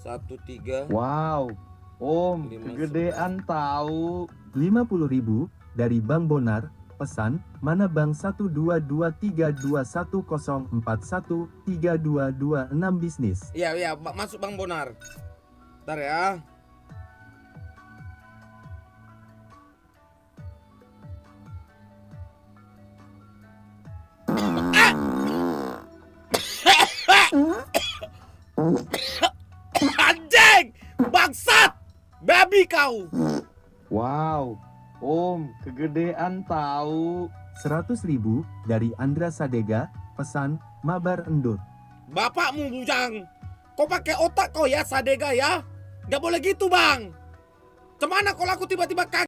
13. Wow, Om, 59. kegedean tahu. 50.000 dari Bang Bonar. Pesan, mana Bang 1223221413226 bisnis. Iya, masuk Bang Bonar. Bentar ya. Anjing! Bangsat! Babi kau! Wow, Om, kegedean tahu. 100.000 dari Andra Sadega. Pesan, mabar endur. Bapakmu bujang. Kau pakai otak kau ya, Sadega ya. Gak boleh gitu bang. Cemana kalau aku tiba-tiba kaget.